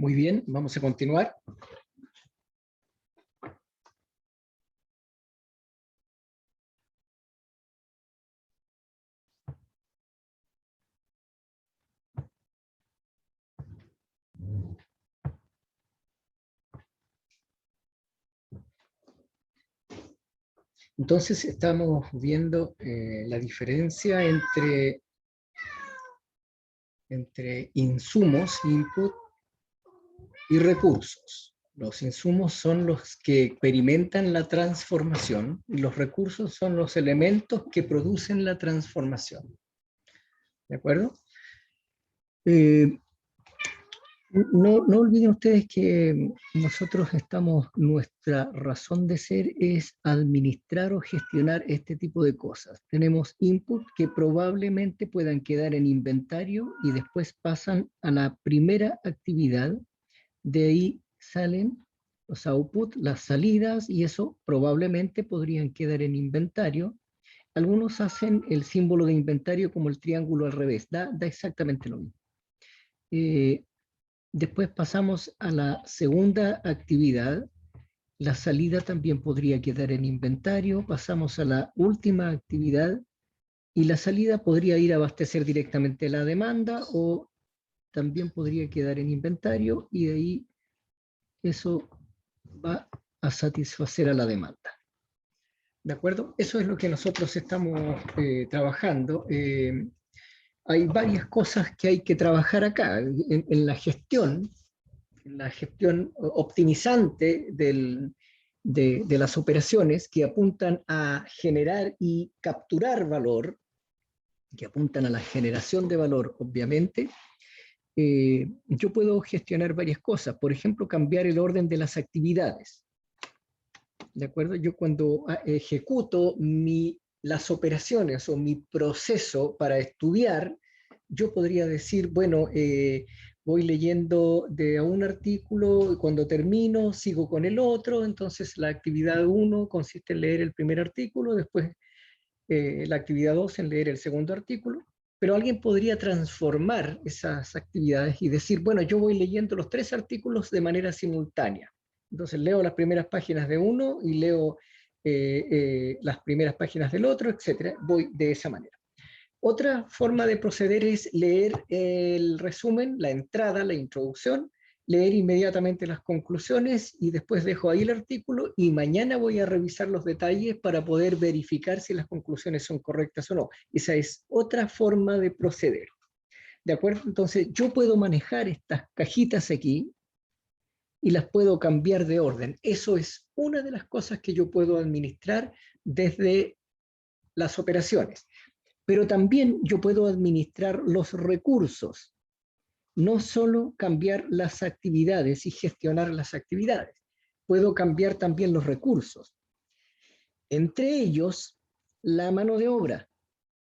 Muy bien, vamos a continuar. Entonces estamos viendo la diferencia entre insumos, input, y recursos. Los insumos son los que experimentan la transformación y los recursos son los elementos que producen la transformación. ¿De acuerdo? No olviden ustedes que nuestra razón de ser es administrar o gestionar este tipo de cosas. Tenemos input que probablemente puedan quedar en inventario y después pasan a la primera actividad. De ahí salen los outputs, las salidas, y eso probablemente podrían quedar en inventario. Algunos hacen el símbolo de inventario como el triángulo al revés, da exactamente lo mismo. Después pasamos a la segunda actividad. La salida también podría quedar en inventario. Pasamos a la última actividad y la salida podría ir a abastecer directamente la demanda o también podría quedar en inventario y de ahí eso va a satisfacer a la demanda. ¿De acuerdo? Eso es lo que nosotros estamos trabajando. Hay varias cosas que hay que trabajar acá en la gestión optimizante de las operaciones que apuntan a generar y capturar valor, que apuntan a la generación de valor, obviamente. Yo puedo gestionar varias cosas, por ejemplo, cambiar el orden de las actividades. ¿De acuerdo? Yo cuando ejecuto las operaciones o mi proceso para estudiar, yo podría decir, bueno, voy leyendo de un artículo y cuando termino sigo con el otro, entonces la actividad 1 consiste en leer el primer artículo, después la actividad 2 en leer el segundo artículo, pero alguien podría transformar esas actividades y decir, bueno, yo voy leyendo los 3 artículos de manera simultánea. Entonces leo las primeras páginas de uno y leo las primeras páginas del otro, etcétera. Voy de esa manera. Otra forma de proceder es leer el resumen, la entrada, la introducción, leer inmediatamente las conclusiones y después dejo ahí el artículo y mañana voy a revisar los detalles para poder verificar si las conclusiones son correctas o no. Esa es otra forma de proceder. ¿De acuerdo? Entonces yo puedo manejar estas cajitas aquí y las puedo cambiar de orden. Eso es una de las cosas que yo puedo administrar desde las operaciones. Pero también yo puedo administrar los recursos, no solo cambiar las actividades y gestionar las actividades. Puedo cambiar también los recursos. Entre ellos, la mano de obra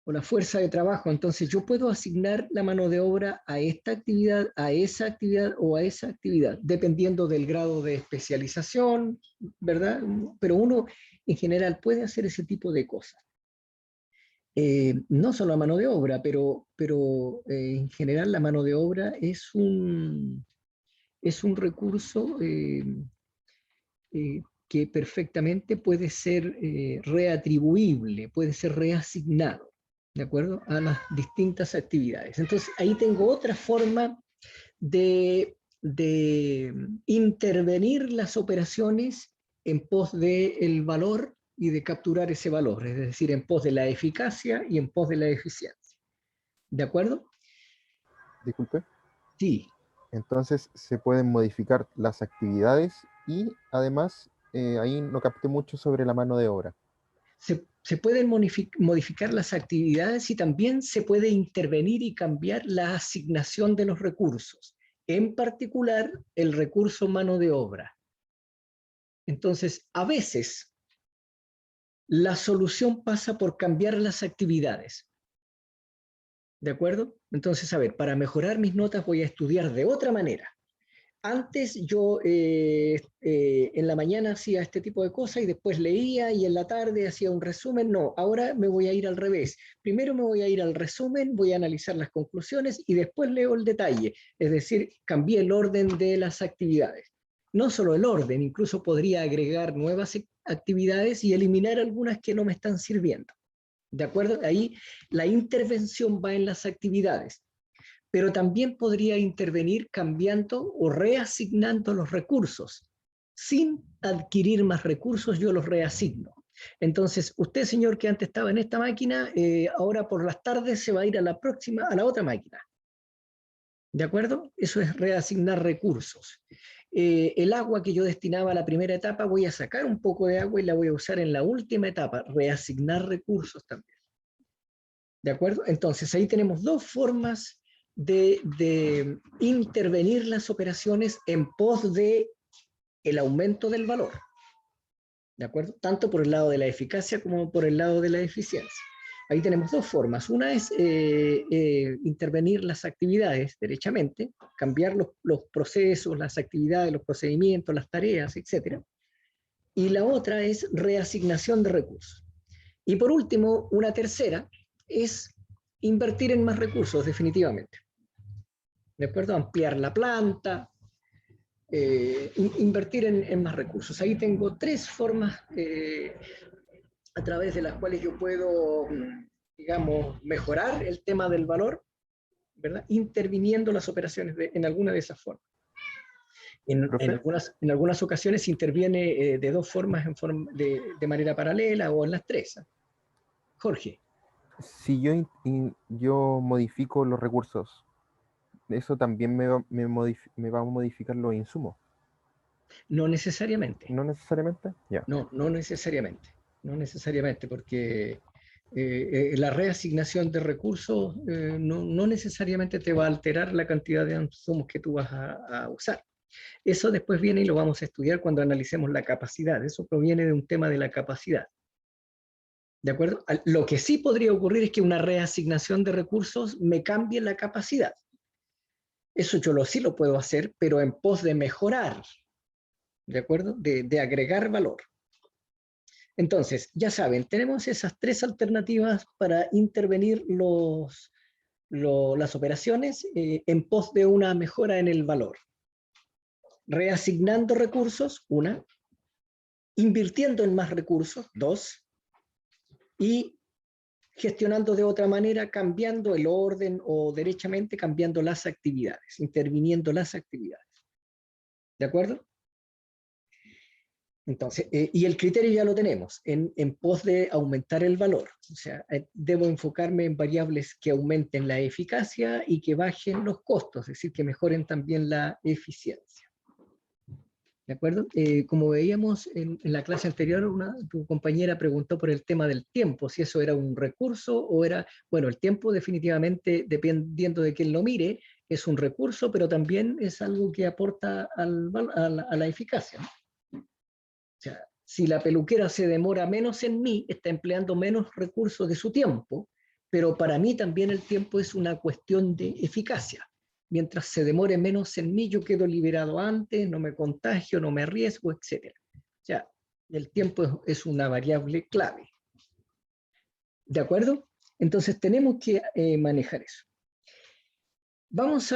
o la fuerza de trabajo. Entonces yo puedo asignar la mano de obra a esta actividad, a esa actividad o a esa actividad, dependiendo del grado de especialización, ¿verdad? Pero uno en general puede hacer ese tipo de cosas. No solo la mano de obra, pero en general la mano de obra es un recurso que perfectamente puede ser reatribuible, puede ser reasignado, ¿de acuerdo? A las distintas actividades. Entonces, ahí tengo otra forma de intervenir las operaciones en pos del valor y de capturar ese valor, es decir, en pos de la eficacia y en pos de la eficiencia. ¿De acuerdo? Disculpe. Sí. Entonces se pueden modificar las actividades y además ahí no capté mucho sobre la mano de obra. Se pueden modificar las actividades y también se puede intervenir y cambiar la asignación de los recursos, en particular el recurso mano de obra. Entonces, a veces la solución pasa por cambiar las actividades. ¿De acuerdo? Entonces, a ver, para mejorar mis notas voy a estudiar de otra manera. Antes yo en la mañana hacía este tipo de cosas y después leía y en la tarde hacía un resumen. No, ahora me voy a ir al revés. Primero me voy a ir al resumen, voy a analizar las conclusiones y después leo el detalle. Es decir, cambié el orden de las actividades. No solo el orden, incluso podría agregar nuevas actividades y eliminar algunas que no me están sirviendo. ¿De acuerdo? Ahí la intervención va en las actividades, pero también podría intervenir cambiando o reasignando los recursos. Sin adquirir más recursos, yo los reasigno. Entonces, usted, señor, que antes estaba en esta máquina, ahora por las tardes se va a ir a la próxima, a la otra máquina. ¿De acuerdo? Eso es reasignar recursos. El agua que yo destinaba a la primera etapa, voy a sacar un poco de agua y la voy a usar en la última etapa, reasignar recursos también. ¿De acuerdo? Entonces, ahí tenemos dos formas de intervenir las operaciones en pos de el aumento del valor. ¿De acuerdo? Tanto por el lado de la eficacia como por el lado de la eficiencia. Ahí tenemos dos formas. Una es intervenir las actividades derechamente, cambiar los procesos, las actividades, los procedimientos, las tareas, etc. Y la otra es reasignación de recursos. Y por último, una tercera es invertir en más recursos, definitivamente. ¿De acuerdo? Ampliar la planta, invertir en más recursos. Ahí tengo tres formas a través de las cuales yo puedo, digamos, mejorar el tema del valor, ¿verdad? Interviniendo las operaciones en alguna de esas formas. En algunas ocasiones se interviene de dos formas, de manera paralela o en las tres. Jorge. Si yo modifico los recursos, eso también me va a modificar los insumos. No necesariamente. ¿No necesariamente? Ya. No, no necesariamente. No necesariamente, porque la reasignación de recursos no necesariamente te va a alterar la cantidad de insumos que tú vas a usar. Eso después viene y lo vamos a estudiar cuando analicemos la capacidad. Eso proviene de un tema de la capacidad. ¿De acuerdo? Lo que sí podría ocurrir es que una reasignación de recursos me cambie la capacidad. Eso yo sí lo puedo hacer, pero en pos de mejorar, ¿de acuerdo? De agregar valor. Entonces, ya saben, tenemos esas tres alternativas para intervenir las operaciones en pos de una mejora en el valor. Reasignando recursos, una. Invirtiendo en más recursos, dos. Y gestionando de otra manera, cambiando el orden o derechamente cambiando las actividades, interviniendo las actividades. ¿De acuerdo? Entonces, y el criterio ya lo tenemos, en pos de aumentar el valor. O sea, debo enfocarme en variables que aumenten la eficacia y que bajen los costos, es decir, que mejoren también la eficiencia. ¿De acuerdo? Como veíamos en la clase anterior, tu compañera preguntó por el tema del tiempo, si eso era un recurso o era, bueno, el tiempo definitivamente, dependiendo de quién lo mire, es un recurso, pero también es algo que aporta a la eficacia, ¿no? O sea, si la peluquera se demora menos en mí, está empleando menos recursos de su tiempo, pero para mí también el tiempo es una cuestión de eficacia. Mientras se demore menos en mí, yo quedo liberado antes, no me contagio, no me arriesgo, etc. O sea, el tiempo es una variable clave. ¿De acuerdo? Entonces tenemos que manejar eso. Vamos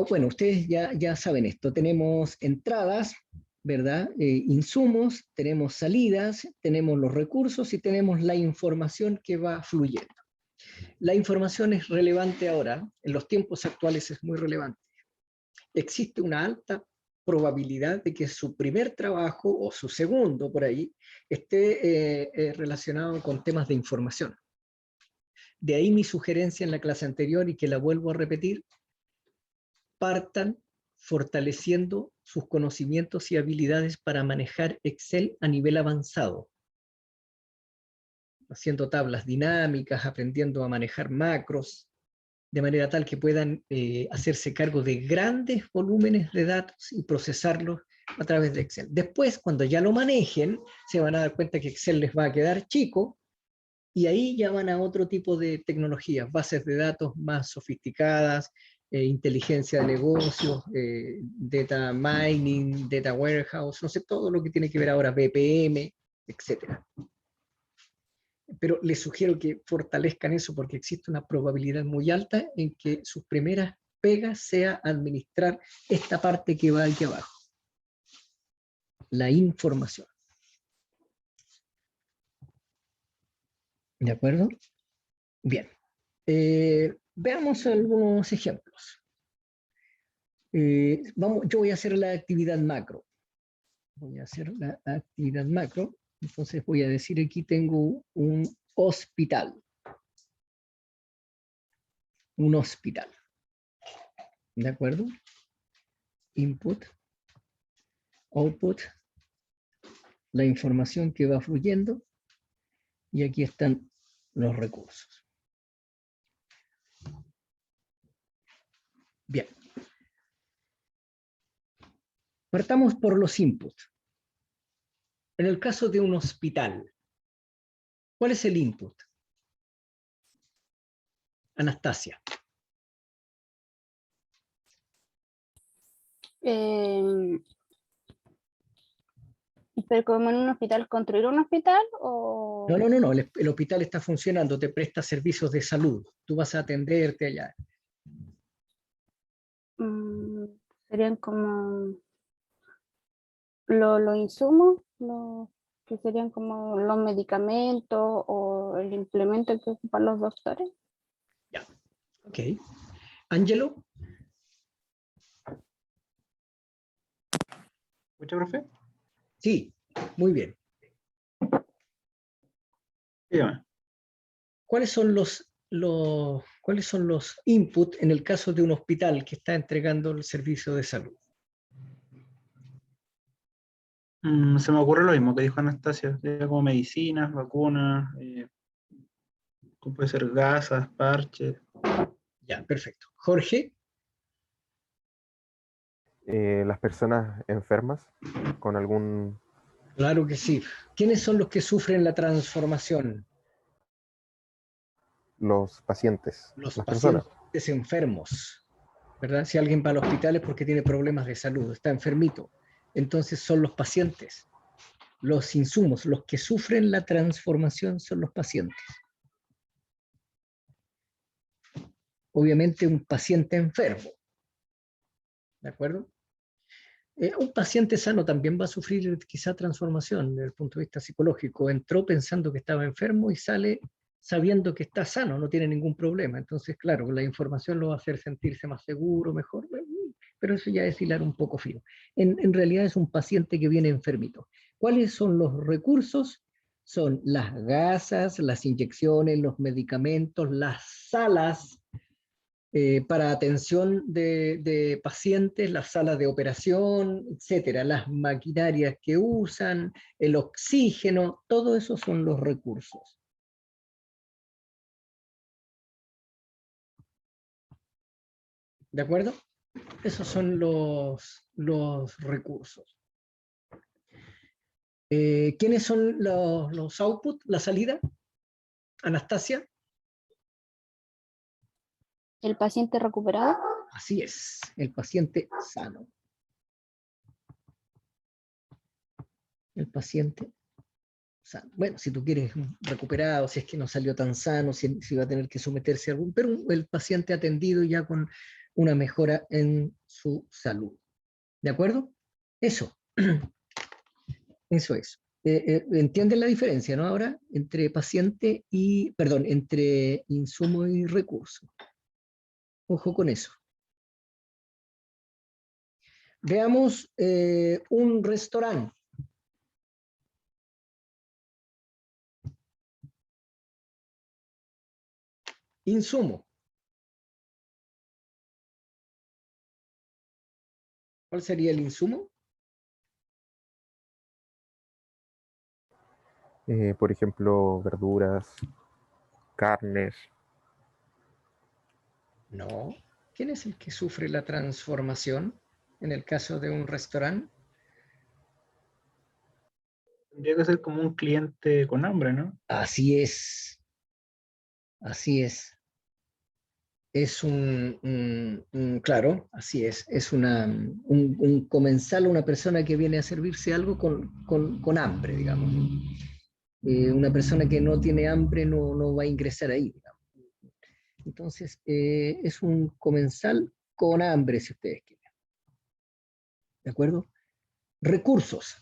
bueno, ustedes ya saben esto. Tenemos entradas, ¿verdad? Insumos, tenemos salidas, tenemos los recursos y tenemos la información que va fluyendo. La información es relevante ahora, en los tiempos actuales es muy relevante. Existe una alta probabilidad de que su primer trabajo o su segundo por ahí esté relacionado con temas de información. De ahí mi sugerencia en la clase anterior y que la vuelvo a repetir: partan fortaleciendo sus conocimientos y habilidades para manejar Excel a nivel avanzado, haciendo tablas dinámicas, aprendiendo a manejar macros, de manera tal que puedan hacerse cargo de grandes volúmenes de datos y procesarlos a través de Excel. Después, cuando ya lo manejen, se van a dar cuenta que Excel les va a quedar chico y ahí ya van a otro tipo de tecnologías, bases de datos más sofisticadas, inteligencia de negocios, data mining, data warehouse, no sé, todo lo que tiene que ver ahora, BPM, etcétera. Pero les sugiero que fortalezcan eso porque existe una probabilidad muy alta en que sus primeras pegas sea administrar esta parte que va aquí abajo, la información. ¿De acuerdo? Bien. Veamos algunos ejemplos. Yo voy a hacer la actividad macro. Voy a hacer la actividad macro. Entonces voy a decir aquí tengo un hospital. Un hospital. ¿De acuerdo? Input, output, la información que va fluyendo y aquí están los recursos. Bien. Partamos por los inputs. En el caso de un hospital, ¿cuál es el input? Anastasia. Pero como en un hospital, ¿construir un hospital o...? No. El hospital está funcionando, te presta servicios de salud. Tú vas a atenderte allá. Serían como los insumos, que serían como los medicamentos o el implemento que ocupan los doctores. Ya, ok. Ángelo. ¿Escucha, profe? Sí, muy bien. Dígame. ¿Cuáles son los inputs en el caso de un hospital que está entregando el servicio de salud? Se me ocurre lo mismo que dijo Anastasia, sería como medicinas, vacunas, como puede ser gasas, parches. Ya, perfecto. Jorge. Las personas enfermas con algún... Claro que sí. ¿Quiénes son los que sufren la transformación? los pacientes, Los las personas. pacientes enfermos, ¿verdad? Si alguien va al hospital es porque tiene problemas de salud, está enfermito. Entonces son los pacientes. Los insumos, los que sufren la transformación son los pacientes. Obviamente un paciente enfermo, ¿de acuerdo? Un paciente sano también va a sufrir quizá transformación desde el punto de vista psicológico. Entró pensando que estaba enfermo y sale sabiendo que está sano, no tiene ningún problema. Entonces, claro, la información lo va a hacer sentirse más seguro, mejor, pero eso ya es hilar un poco fino. En realidad es un paciente que viene enfermito. ¿Cuáles son los recursos? Son las gasas, las inyecciones, los medicamentos, las salas para atención de pacientes, las salas de operación, etcétera, las maquinarias que usan, el oxígeno, todo eso son los recursos. ¿De acuerdo? Esos son los recursos. ¿Quiénes son los outputs, la salida? Anastasia. El paciente recuperado. Así es, el paciente sano. El paciente sano. Bueno, si tú quieres recuperado, si es que no salió tan sano, si va a tener que someterse a algún, pero el paciente atendido ya con una mejora en su salud. ¿De acuerdo? Eso. Eso es. ¿Entienden la diferencia, no? Ahora, entre paciente y, perdón, entre insumo y recurso. Ojo con eso. Veamos un restaurante. Insumo. ¿Cuál sería el insumo? Por ejemplo, verduras, carnes. No. ¿Quién es el que sufre la transformación en el caso de un restaurante? Tendría que ser como un cliente con hambre, ¿no? Así es. Así es. claro, así es un comensal, una persona que viene a servirse algo con hambre, digamos. Una persona que no tiene hambre no va a ingresar ahí, digamos. Entonces, es un comensal con hambre, si ustedes quieren. ¿De acuerdo? Recursos.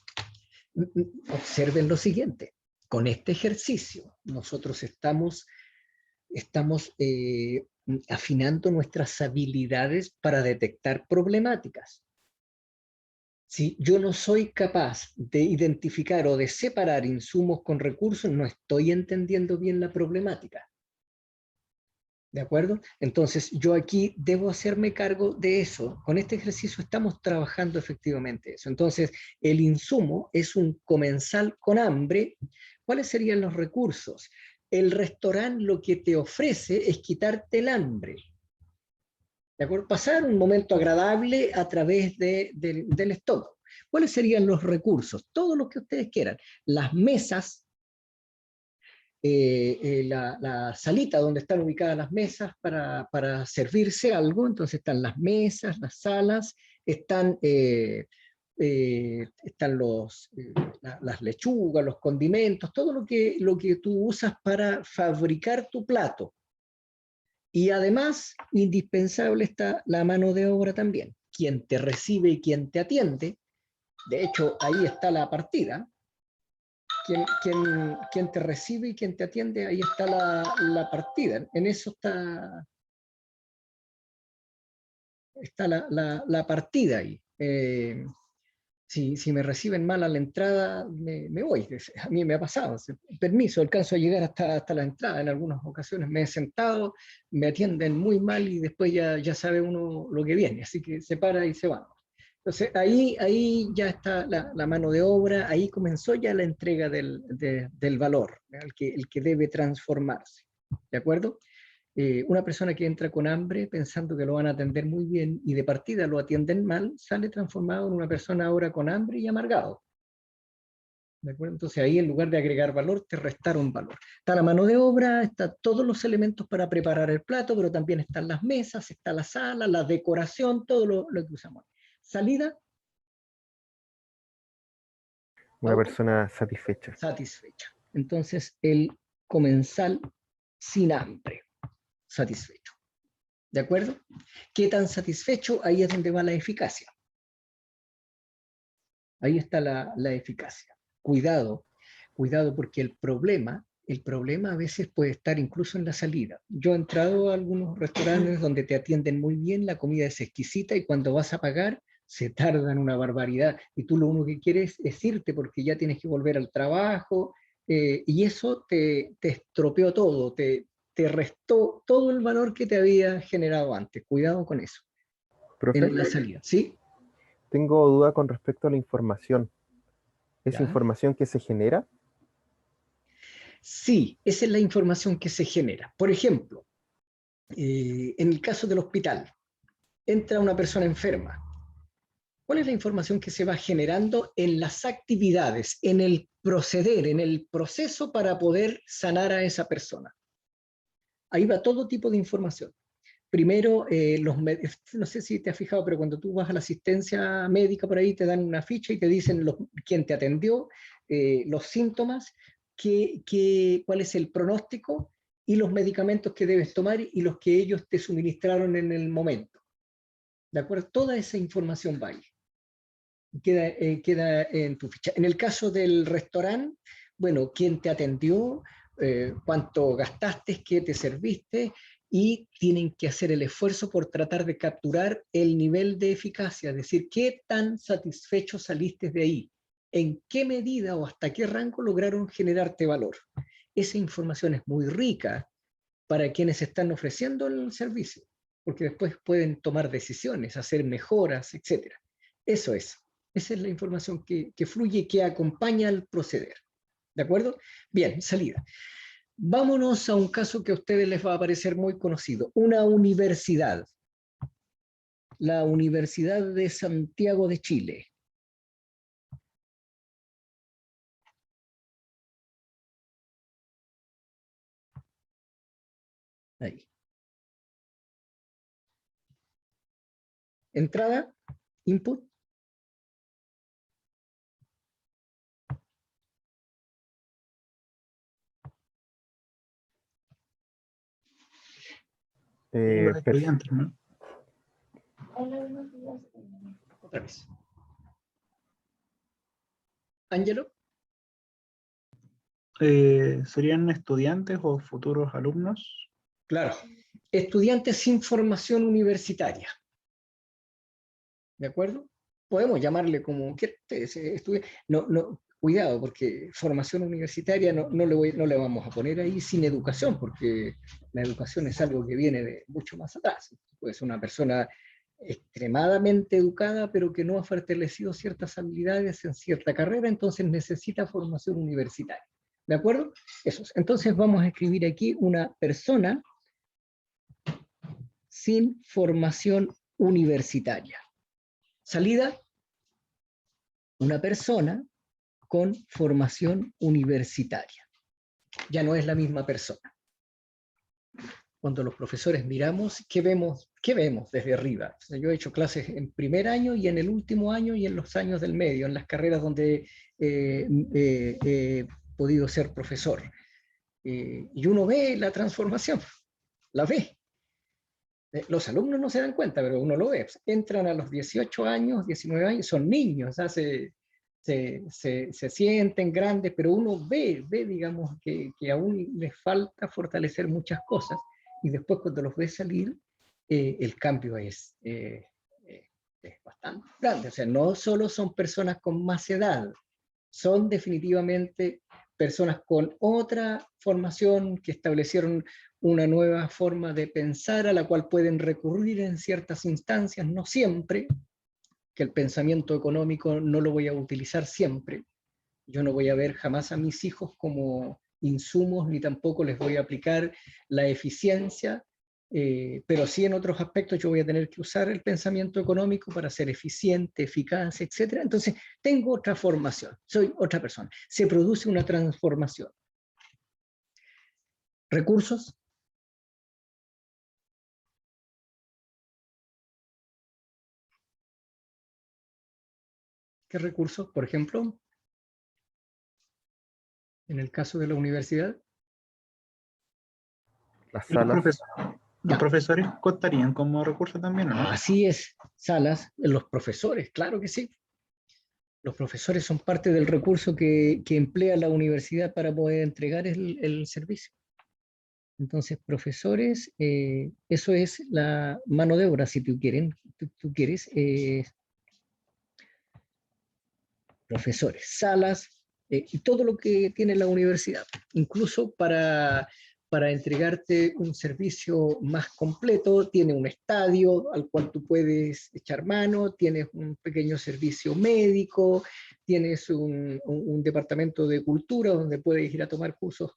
Observen lo siguiente. Con este ejercicio, nosotros estamos afinando nuestras habilidades para detectar problemáticas. Si yo no soy capaz de identificar o de separar insumos con recursos, no estoy entendiendo bien la problemática. ¿De acuerdo? Entonces, yo aquí debo hacerme cargo de eso. Con este ejercicio estamos trabajando efectivamente eso. Entonces, el insumo es un comensal con hambre. ¿Cuáles serían los recursos? El restaurante lo que te ofrece es quitarte el hambre. ¿De acuerdo? Pasar un momento agradable a través del estómago. ¿Cuáles serían los recursos? Todo lo que ustedes quieran. Las mesas, la salita donde están ubicadas las mesas para servirse algo, entonces están las mesas, las salas, están las lechugas, los condimentos, todo lo que tú usas para fabricar tu plato. Y además, indispensable está la mano de obra también, quien te recibe y quien te atiende. De hecho, ahí está la partida. Quien te recibe y quien te atiende, ahí está la partida. En eso está la partida ahí. Si me reciben mal a la entrada, me voy. A mí me ha pasado. Permiso, alcanzo a llegar hasta la entrada. En algunas ocasiones me he sentado, me atienden muy mal y después ya sabe uno lo que viene. Así que se para y se va. Entonces ahí ya está la mano de obra, ahí comenzó ya la entrega del valor, el que debe transformarse. ¿De acuerdo? Una persona que entra con hambre pensando que lo van a atender muy bien y de partida lo atienden mal, sale transformado en una persona ahora con hambre y amargado. ¿De acuerdo? Entonces ahí en lugar de agregar valor, te restaron valor. Está la mano de obra, está todos los elementos para preparar el plato, pero también están las mesas, está la sala, la decoración, todo lo que usamos. Salida, Una persona satisfecha. satisfecha. Entonces el comensal sin hambre, satisfecho. ¿De acuerdo? ¿Qué tan satisfecho? Ahí es donde va la eficacia. Ahí está la eficacia. Cuidado porque el problema a veces puede estar incluso en la salida. Yo he entrado a algunos restaurantes donde te atienden muy bien, la comida es exquisita y cuando vas a pagar se tardan una barbaridad y tú lo único que quieres es irte porque ya tienes que volver al trabajo y eso te estropeó todo, te restó todo el valor que te había generado antes. Cuidado con eso, Profe, en la salida, ¿sí? tengo duda con respecto a la información. ¿Es ¿Ya? información que se genera? Sí, esa es la información que se genera. Por ejemplo, en el caso del hospital, entra una persona enferma. ¿Cuál es la información que se va generando en las actividades, en el proceder, en el proceso para poder sanar a esa persona? Ahí va todo tipo de información. Primero, no sé si te has fijado, pero cuando tú vas a la asistencia médica por ahí, te dan una ficha y te dicen quién te atendió, los síntomas, cuál es el pronóstico y los medicamentos que debes tomar y los que ellos te suministraron en el momento. ¿De acuerdo? Toda esa información va ahí. Queda en tu ficha. En el caso del restaurante, bueno, quién te atendió, cuánto gastaste, qué te serviste, y tienen que hacer el esfuerzo por tratar de capturar el nivel de eficacia, es decir, qué tan satisfecho saliste de ahí, en qué medida o hasta qué rango lograron generarte valor. Esa información es muy rica para quienes están ofreciendo el servicio, porque después pueden tomar decisiones, hacer mejoras, etc. Eso es. Esa es la información que fluye y que acompaña al proceder. ¿De acuerdo? Bien, salida. Vámonos a un caso que a ustedes les va a parecer muy conocido. Una universidad. La Universidad de Santiago de Chile. Ahí. Entrada, input. Los Per- estudiantes, ¿no? Otra vez. Ángelo. ¿Serían estudiantes o futuros alumnos? Claro. Estudiantes sin formación universitaria. ¿De acuerdo? Podemos llamarle como quieran ustedes, no, no, cuidado, porque formación universitaria no le vamos a poner ahí sin educación, porque la educación es algo que viene de mucho más atrás. Puede ser una persona extremadamente educada, pero que no ha fortalecido ciertas habilidades en cierta carrera, entonces necesita formación universitaria. ¿De acuerdo? Eso es. Entonces vamos a escribir aquí una persona sin formación universitaria. Salida, una persona con formación universitaria. Ya no es la misma persona. Cuando los profesores miramos, ¿qué vemos? ¿Qué vemos desde arriba? O sea, yo he hecho clases en primer año y en el último año y en los años del medio, en las carreras donde he podido ser profesor. Y uno ve la transformación, la ve. Los alumnos no se dan cuenta, pero uno lo ve. Entran a los 18 años, 19 años, son niños, o sea, se sienten grandes, pero uno ve digamos, que aún les falta fortalecer muchas cosas. Y después cuando los ve salir, el cambio es bastante grande. O sea, no solo son personas con más edad, son definitivamente personas con otra formación que establecieron una nueva forma de pensar a la cual pueden recurrir en ciertas instancias, no siempre, que el pensamiento económico no lo voy a utilizar siempre. Yo no voy a ver jamás a mis hijos como insumos, ni tampoco les voy a aplicar la eficiencia, pero sí en otros aspectos yo voy a tener que usar el pensamiento económico para ser eficiente, eficaz, etc. Entonces, tengo otra formación, soy otra persona. Se produce una transformación. Recursos. ¿Qué recursos? Por ejemplo, en el caso de la universidad. las ¿Y los, salas, los Ya. profesores contarían como recurso también, o no? Así es, salas, los profesores, claro que sí. Los profesores son parte del recurso que emplea la universidad para poder entregar el servicio. Entonces, profesores, eso es la mano de obra, si tú quieres, profesores, salas, y todo lo que tiene la universidad, incluso para entregarte un servicio más completo, tiene un estadio al cual tú puedes echar mano, tienes un pequeño servicio médico, tienes un departamento de cultura donde puedes ir a tomar cursos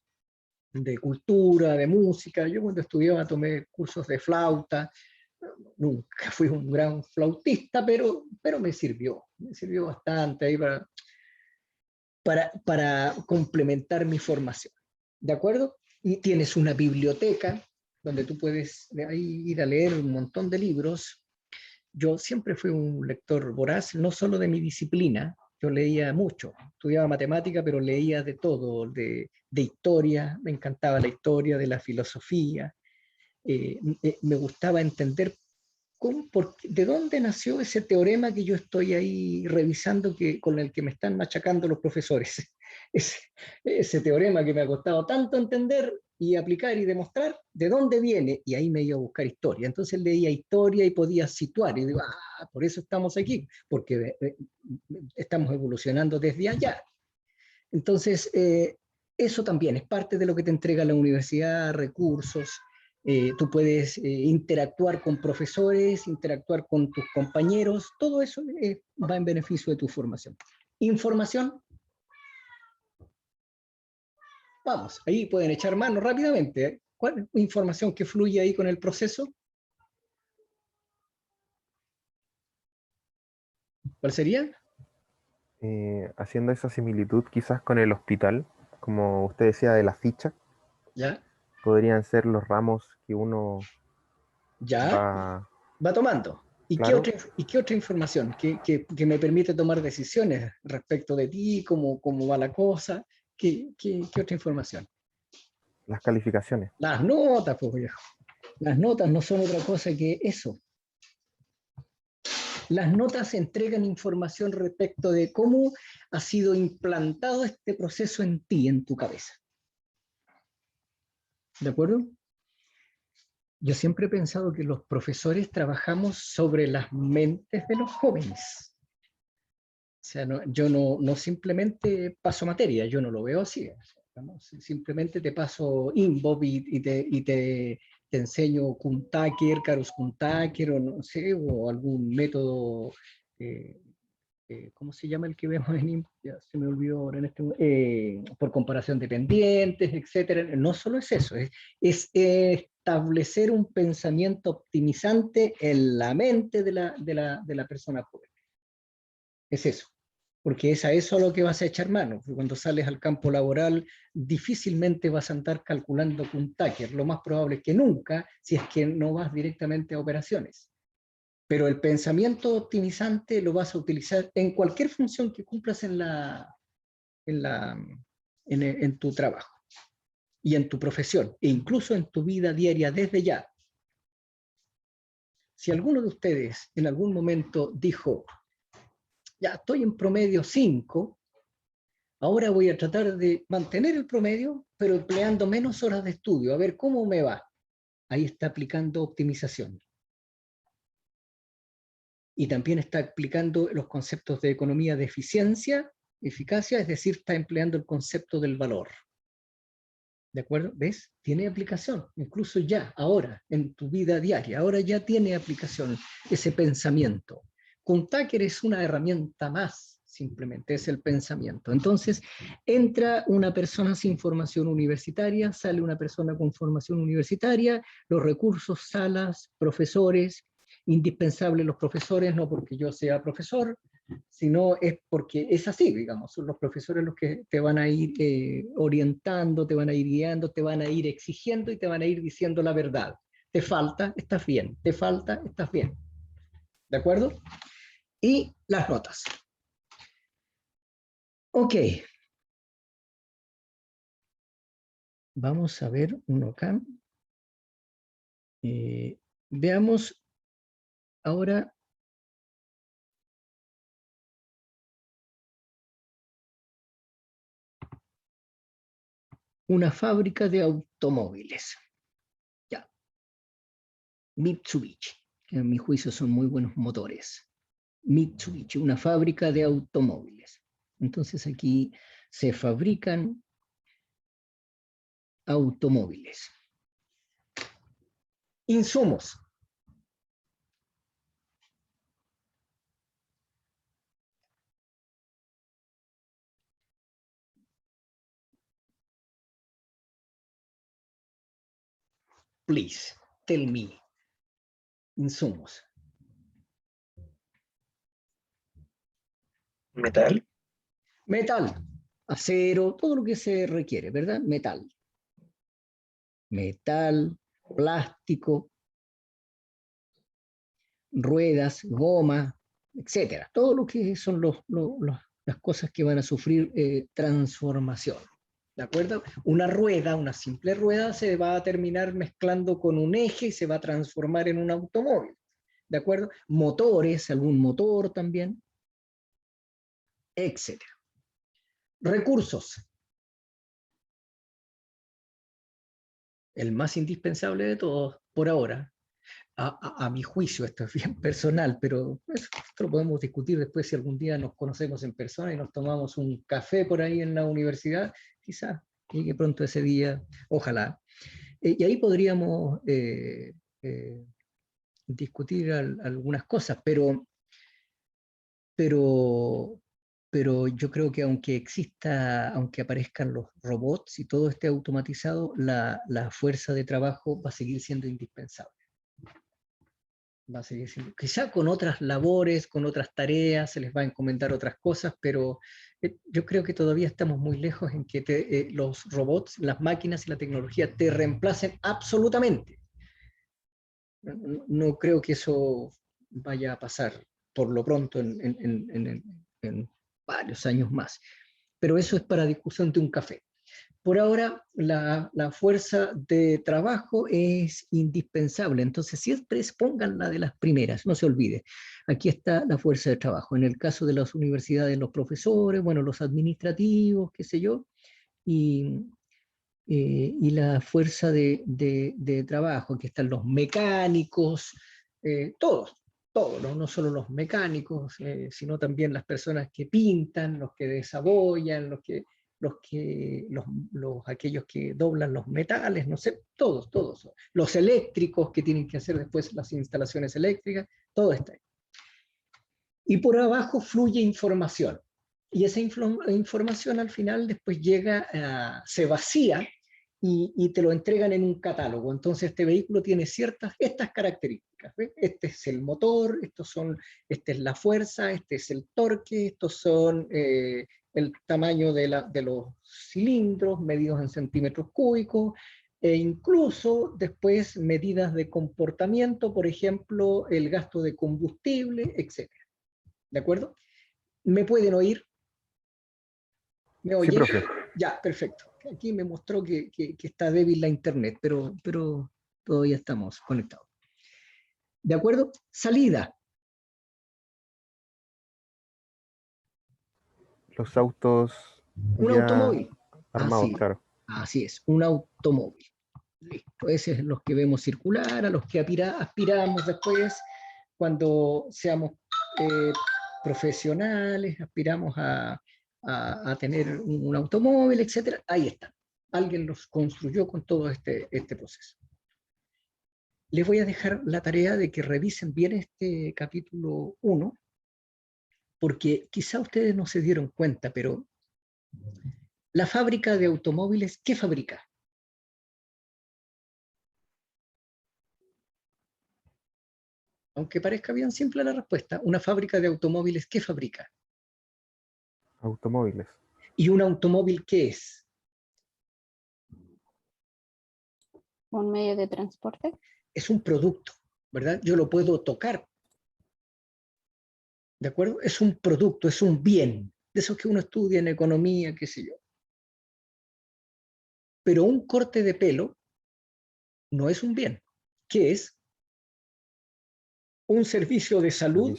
de cultura, de música. Yo cuando estudiaba tomé cursos de flauta, nunca fui un gran flautista, pero me sirvió bastante ahí para complementar mi formación. ¿De acuerdo? Y tienes una biblioteca donde tú puedes ahí ir a leer un montón de libros. Yo siempre fui un lector voraz, no solo de mi disciplina, yo leía mucho, estudiaba matemática, pero leía de todo, de historia, me encantaba la historia, de la filosofía, me gustaba entender de dónde nació ese teorema que yo estoy ahí revisando con el que me están machacando los profesores. Ese, ese teorema que me ha costado tanto entender y aplicar y demostrar, ¿de dónde viene? Y ahí me iba a buscar historia. Entonces leía historia y podía situar. Y digo, por eso estamos aquí, porque estamos evolucionando desde allá. Entonces, eso también es parte de lo que te entrega la universidad, recursos. Tú puedes interactuar con profesores, interactuar con tus compañeros, todo eso va en beneficio de tu formación. Información, vamos, ahí pueden echar mano rápidamente. ¿Cuál información que fluye ahí con el proceso? ¿Cuál sería? haciendo esa similitud quizás con el hospital, como usted decía de la ficha, Ya, podrían ser los ramos que uno ya, va, va tomando. ¿Y, Claro. ¿y qué otra información que me permite tomar decisiones respecto de ti, cómo va la cosa? ¿Qué otra información? Las calificaciones. Las notas, pues viejo. Las notas no son otra cosa que eso. Las notas entregan información respecto de cómo ha sido implantado este proceso en ti, en tu cabeza. ¿De acuerdo? Yo siempre he pensado que los profesores trabajamos sobre las mentes de los jóvenes. O sea, yo no simplemente paso materia, yo no lo veo así. ¿No? Simplemente te paso Inbob y te enseño Kuntaker, Karus Kuntaker, o no sé, o algún método, ¿cómo se llama el que vemos en Inbob? Ya se me olvidó ahora en por comparación de pendientes, etcétera. No solo es eso, es establecer un pensamiento optimizante en la mente de la persona joven. Es eso. Porque es a eso a lo que vas a echar mano. Cuando sales al campo laboral, difícilmente vas a andar calculando Kuntaker. Lo más probable es que nunca, si es que no vas directamente a operaciones. Pero el pensamiento optimizante lo vas a utilizar en cualquier función que cumplas en tu trabajo y en tu profesión, e incluso en tu vida diaria desde ya. Si alguno de ustedes en algún momento dijo, ya estoy en promedio 5, ahora voy a tratar de mantener el promedio, pero empleando menos horas de estudio, a ver cómo me va. Ahí está aplicando optimización. Y también está aplicando los conceptos de economía de eficiencia, eficacia, es decir, está empleando el concepto del valor. ¿De acuerdo? ¿Ves? Tiene aplicación, incluso ya, ahora, en tu vida diaria, ahora ya tiene aplicación ese pensamiento. Kuntaker es una herramienta más, simplemente es el pensamiento. Entonces, entra una persona sin formación universitaria, sale una persona con formación universitaria, los recursos, salas, profesores, indispensables los profesores, no porque yo sea profesor, sino es porque es así, digamos, son los profesores los que te van a ir orientando, te van a ir guiando, te van a ir exigiendo y te van a ir diciendo la verdad. Te falta, estás bien, te falta, estás bien. ¿De acuerdo? Y las notas. Ok. Vamos a ver uno acá. Veamos ahora una fábrica de automóviles. Ya. Mitsubishi, que en mi juicio son muy buenos motores. Mitsubishi, una fábrica de automóviles. Entonces aquí se fabrican automóviles. Insumos. Please, tell me. Insumos. Metal. Metal, acero, todo lo que se requiere, ¿verdad? Metal. Metal, plástico, ruedas, goma, etcétera. Todo lo que son las cosas que van a sufrir transformación. ¿De acuerdo? Una rueda, una simple rueda, se va a terminar mezclando con un eje y se va a transformar en un automóvil. ¿De acuerdo? Motores, algún motor también, etcétera. Recursos. El más indispensable de todos, por ahora, a mi juicio, esto es bien personal, pero esto lo podemos discutir después si algún día nos conocemos en persona y nos tomamos un café por ahí en la universidad, quizás llegue pronto ese día, ojalá. Y ahí podríamos discutir algunas cosas, pero yo creo que aunque aparezcan los robots y todo esté automatizado, la fuerza de trabajo va a seguir siendo indispensable. Va a seguir siendo, quizá con otras labores, con otras tareas, se les va a encomendar otras cosas, pero yo creo que todavía estamos muy lejos en que los robots, las máquinas y la tecnología te reemplacen absolutamente. No creo que eso vaya a pasar por lo pronto en varios años más. Pero eso es para discusión de un café. Por ahora, la fuerza de trabajo es indispensable, entonces siempre pónganla de las primeras, no se olvide. Aquí está la fuerza de trabajo. En el caso de las universidades, los profesores, bueno, los administrativos, qué sé yo, y la fuerza de trabajo. Aquí están los mecánicos, todos, ¿no? No solo los mecánicos, sino también las personas que pintan, los que desabollan, aquellos que doblan los metales, no sé, todos. Los eléctricos que tienen que hacer después las instalaciones eléctricas, todo está ahí. Y por abajo fluye información. Y esa información al final después llega, se vacía y te lo entregan en un catálogo. Entonces este vehículo tiene estas características. ¿Ves? Este es el motor, esta es la fuerza, este es el torque, estos son el tamaño de los cilindros medidos en centímetros cúbicos, e incluso después medidas de comportamiento, por ejemplo, el gasto de combustible, etc. ¿De acuerdo? ¿Me pueden oír? ¿Me oyen? Sí, profe. Ya, perfecto. Aquí me mostró que está débil la internet, pero todavía estamos conectados. ¿De acuerdo? Salida. Los autos Un ya automóvil. armados, claro. Así es, un automóvil. Listo. Ese es los que vemos circular, a los que aspiramos después cuando seamos profesionales, aspiramos a tener un automóvil, etcétera. Ahí está. Alguien los construyó con todo este proceso. Les voy a dejar la tarea de que revisen bien este capítulo 1, porque quizá ustedes no se dieron cuenta, pero la fábrica de automóviles, ¿qué fabrica? Aunque parezca bien simple la respuesta, una fábrica de automóviles, ¿qué fabrica? Automóviles. ¿Y un automóvil qué es? Un medio de transporte. Es un producto, ¿verdad? Yo lo puedo tocar. ¿De acuerdo? Es un producto, es un bien. De esos que uno estudia en economía, qué sé yo. Pero un corte de pelo no es un bien. ¿Qué es? Un servicio de salud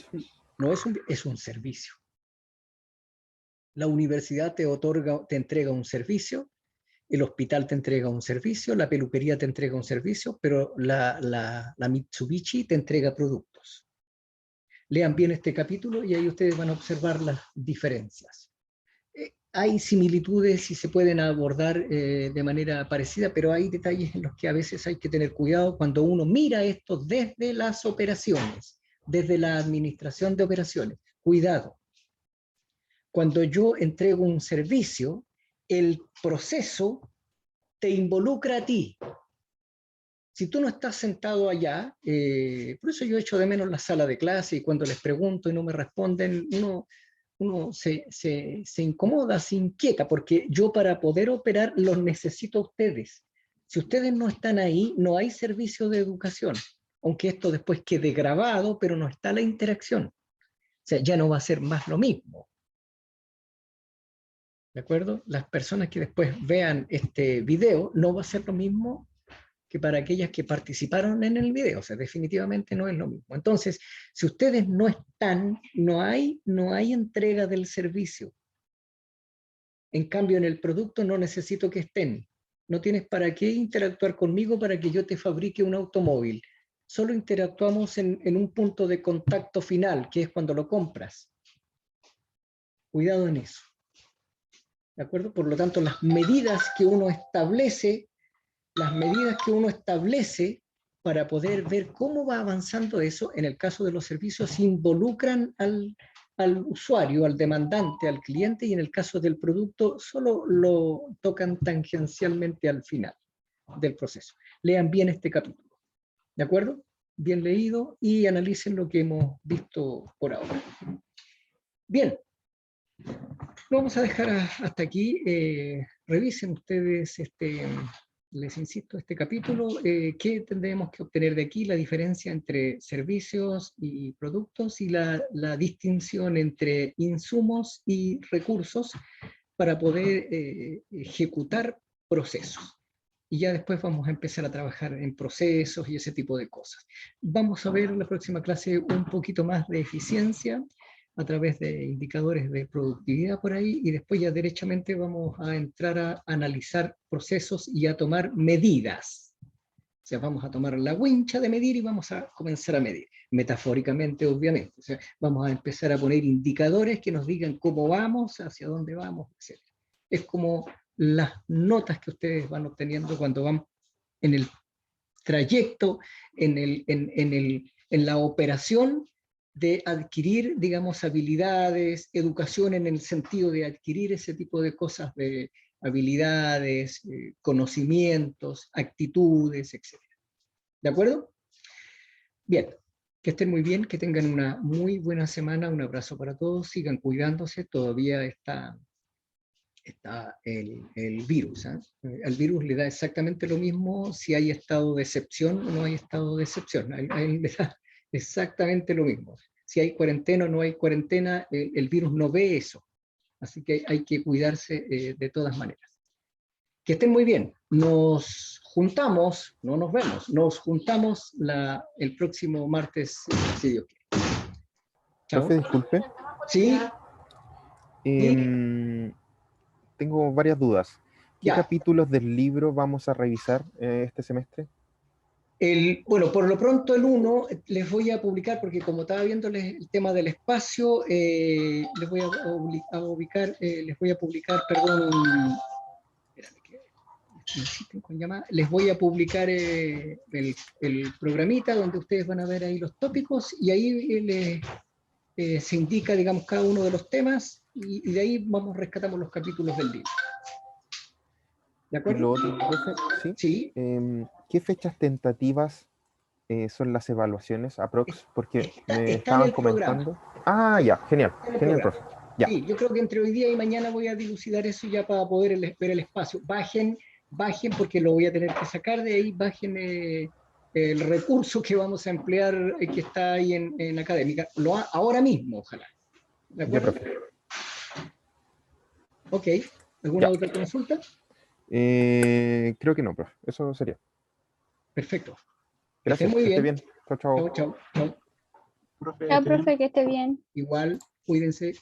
no es un bien, es un servicio. La universidad te entrega un servicio, el hospital te entrega un servicio, la peluquería te entrega un servicio, pero la Mitsubishi te entrega productos. Lean bien este capítulo y ahí ustedes van a observar las diferencias. Hay similitudes y se pueden abordar de manera parecida, pero hay detalles en los que a veces hay que tener cuidado cuando uno mira esto desde las operaciones, desde la administración de operaciones. Cuidado. Cuando yo entrego un servicio, el proceso te involucra a ti. Si tú no estás sentado allá, por eso yo echo de menos la sala de clase y cuando les pregunto y no me responden, uno se incomoda, se inquieta, porque yo para poder operar los necesito a ustedes. Si ustedes no están ahí, no hay servicio de educación, aunque esto después quede grabado, pero no está la interacción. O sea, ya no va a ser más lo mismo. ¿De acuerdo? Las personas que después vean este video no va a ser lo mismo que para aquellas que participaron en el video. O sea, definitivamente no es lo mismo. Entonces, si ustedes no están, no hay entrega del servicio. En cambio, en el producto no necesito que estén. No tienes para qué interactuar conmigo para que yo te fabrique un automóvil. Solo interactuamos en un punto de contacto final, que es cuando lo compras. Cuidado en eso. ¿De acuerdo? Por lo tanto, las medidas que uno establece para poder ver cómo va avanzando eso, en el caso de los servicios, involucran al usuario, al demandante, al cliente, y en el caso del producto solo lo tocan tangencialmente al final del proceso. Lean bien este capítulo, ¿de acuerdo? Bien leído y analicen lo que hemos visto por ahora. Bien, lo vamos a dejar hasta aquí. Revisen ustedes les insisto, este capítulo, ¿qué tendremos que obtener de aquí? La diferencia entre servicios y productos y la distinción entre insumos y recursos para poder ejecutar procesos. Y ya después vamos a empezar a trabajar en procesos y ese tipo de cosas. Vamos a ver en la próxima clase un poquito más de eficiencia a través de indicadores de productividad por ahí, y después ya derechamente vamos a entrar a analizar procesos y a tomar medidas. O sea, vamos a tomar la wincha de medir y vamos a comenzar a medir, metafóricamente, obviamente. O sea, vamos a empezar a poner indicadores que nos digan cómo vamos, hacia dónde vamos, etc. Es como las notas que ustedes van obteniendo cuando van en el trayecto, en la operación de adquirir, digamos, habilidades, educación en el sentido de adquirir ese tipo de cosas, de habilidades, conocimientos, actitudes, etc. ¿De acuerdo? Bien, que estén muy bien, que tengan una muy buena semana, un abrazo para todos, sigan cuidándose, todavía está el virus. Al virus le da exactamente lo mismo si hay estado de excepción o no hay estado de excepción. A él le da exactamente lo mismo. Si hay cuarentena o no hay cuarentena, el virus no ve eso. Así que hay que cuidarse de todas maneras. Que estén muy bien. Nos juntamos, no nos vemos, nos juntamos el próximo martes, si Dios quiere. Chao. Profe, disculpe. Sí. Tengo varias dudas. ¿Qué Ya. capítulos del libro vamos a revisar este semestre? Bueno, por lo pronto el 1 les voy a publicar, porque como estaba viéndoles el tema del espacio, les voy a ubicar, les voy a publicar, perdón, espérame que me insisten con llamada, les voy a publicar el programita donde ustedes van a ver ahí los tópicos, y ahí se indica, digamos, cada uno de los temas, y de ahí rescatamos los capítulos del libro. ¿De Y acuerdo? lo otro, profe, ¿sí? Sí. ¿Qué fechas tentativas son las evaluaciones, aprox? Porque me Está en estaban el programa. comentando. Ah, ya, genial, Está en el genial, programa. profe. Ya. Sí, yo creo que entre hoy día y mañana voy a dilucidar eso ya para poder ver el espacio. Bajen porque lo voy a tener que sacar de ahí, bajen el recurso que vamos a emplear, que está ahí en académica. Ahora mismo, ojalá. ¿De Ya, acuerdo? profe. Ok. ¿Alguna Ya. otra consulta? Creo que no, profe. Eso sería. Perfecto. Que Gracias, estén muy que esté bien. bien. Chao, chao. Chao, chao, chao. Profe, Chao, ¿esté bien? profe, que esté bien. Igual, cuídense.